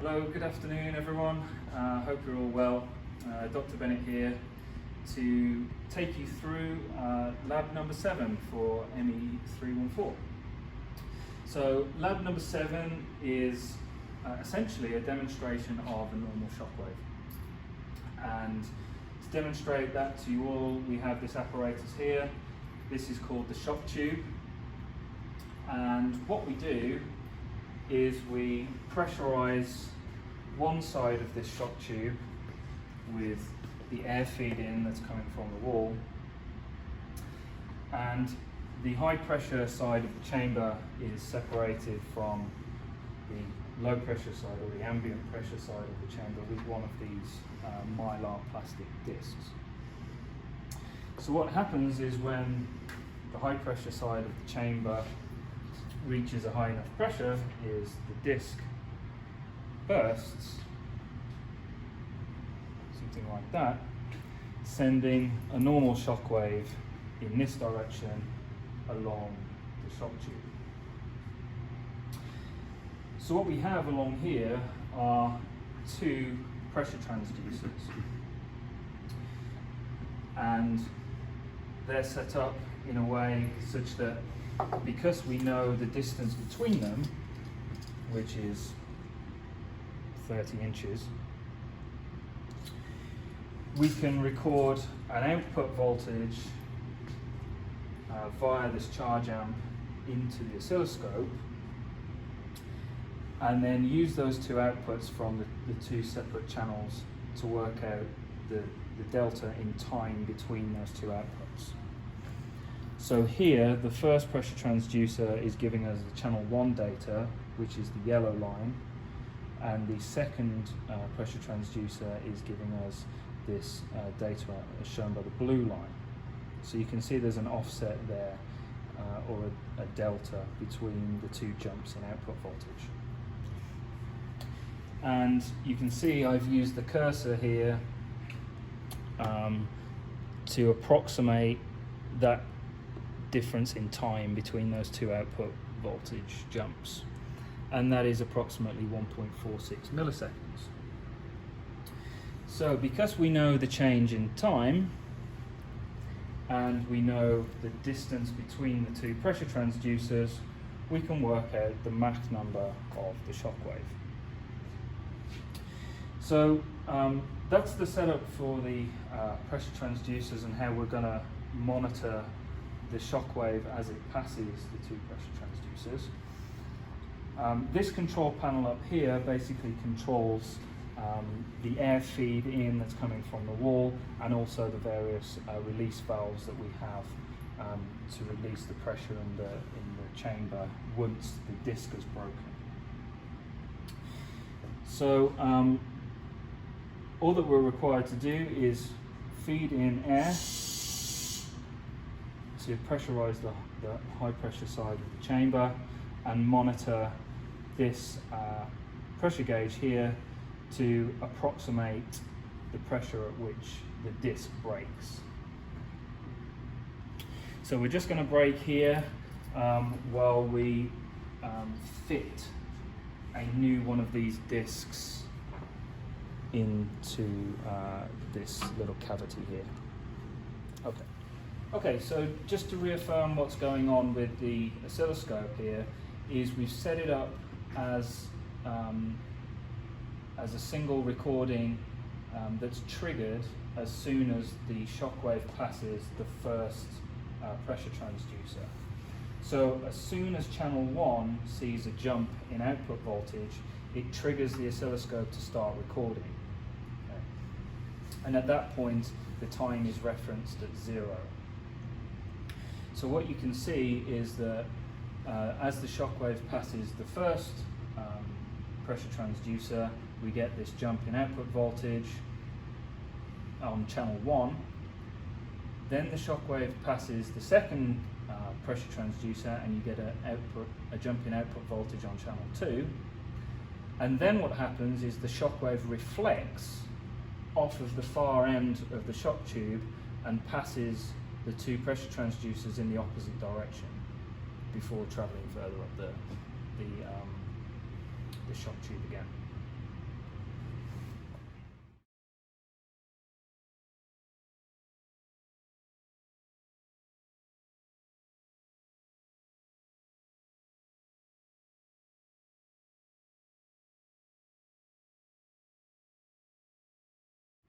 Hello, good afternoon everyone. Hope you're all well. Dr. Bennett here to take you through lab number 7 for ME314. So lab number 7 is essentially a demonstration of a normal shockwave. And to demonstrate that to you all, we have this apparatus here. This is called the shock tube. And what we do is we pressurize one side of this shock tube with the air feed in that's coming from the wall, and the high pressure side of the chamber is separated from the low pressure side or the ambient pressure side of the chamber with one of these mylar plastic discs. So what happens is when the high pressure side of the chamber reaches a high enough pressure is the disc bursts, something like that, sending a normal shock wave in this direction along the shock tube. So what we have along here are two pressure transducers, and they're set up in a way such that because we know the distance between them, which is 30 inches, we can record an output voltage via this charge amp into the oscilloscope, and then use those two outputs from the two separate channels to work out the delta in time between those two outputs. So here, the first pressure transducer is giving us the channel 1 data, which is the yellow line, and the second pressure transducer is giving us this data as shown by the blue line. So you can see there's an offset there, or a delta between the two jumps in output voltage. And you can see I've used the cursor here to approximate that difference in time between those two output voltage jumps, and that is approximately 1.46 milliseconds. So because we know the change in time and we know the distance between the two pressure transducers, we can work out the Mach number of the shock wave. So that's the setup for the pressure transducers and how we're going to monitor the shock wave as it passes the two pressure transducers. This control panel up here basically controls the air feed in that's coming from the wall, and also the various release valves that we have to release the pressure in the chamber once the disc is broken. So all that we're required to do is feed in air to pressurize the high pressure side of the chamber and monitor this pressure gauge here to approximate the pressure at which the disc breaks. So we're just going to break here while we fit a new one of these discs into this little cavity here. Okay, so just to reaffirm what's going on with the oscilloscope here is we've set it up as a single recording that's triggered as soon as the shock wave passes the first pressure transducer. So as soon as channel 1 sees a jump in output voltage, it triggers the oscilloscope to start recording. Okay. And at that point, the time is referenced at 0. So what you can see is that as the shock wave passes the first pressure transducer, we get this jump in output voltage on channel 1. Then the shock wave passes the second pressure transducer and you get a jump in output voltage on channel 2. And then what happens is the shock wave reflects off of the far end of the shock tube and passes the two pressure transducers in the opposite direction before travelling further up the shock tube again.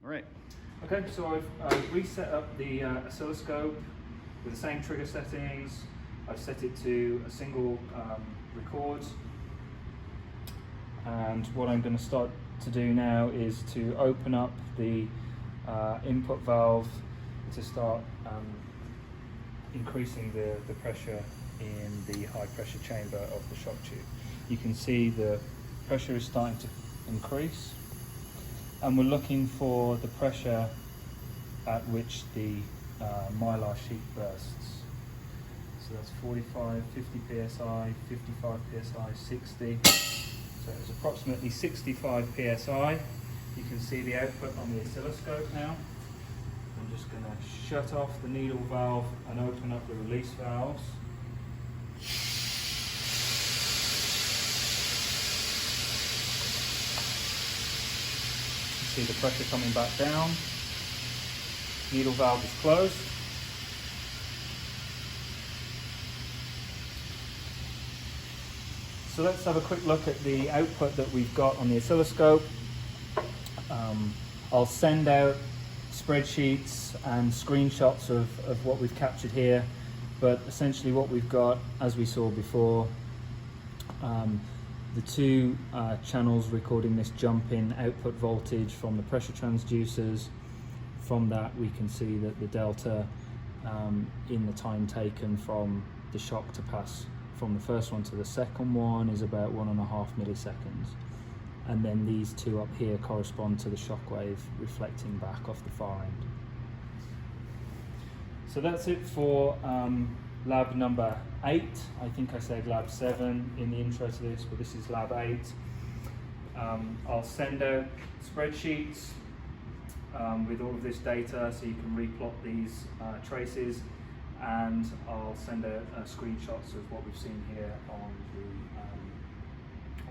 Right. Okay, so I've reset up the oscilloscope with the same trigger settings. I've set it to a single record. And what I'm going to start to do now is to open up the input valve to start increasing the pressure in the high pressure chamber of the shock tube. You can see the pressure is starting to increase, and we're looking for the pressure at which the mylar sheet bursts. So that's 45, 50 psi, 55 psi, 60. So it's approximately 65 psi. You can see the output on the oscilloscope now. I'm just going to shut off the needle valve and open up the release valves. You see the pressure coming back down. Needle valve is closed. So let's have a quick look at the output that we've got on the oscilloscope. I'll send out spreadsheets and screenshots of what we've captured here, but essentially what we've got, as we saw before, the two channels recording this jump in output voltage from the pressure transducers. From that we can see that the delta in the time taken from the shock to pass from the first one to the second one is about 1.5 milliseconds. And then these two up here correspond to the shock wave reflecting back off the far end. So that's it for lab number 8. I think I said lab 7 in the intro to this, but this is lab 8. I'll send out spreadsheets with all of this data so you can replot these traces, and I'll send out screenshots of what we've seen here on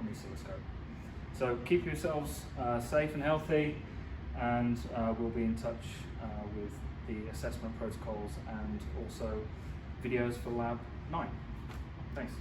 the oscilloscope. So keep yourselves safe and healthy, and we'll be in touch with the assessment protocols and also videos for lab 9. Thanks.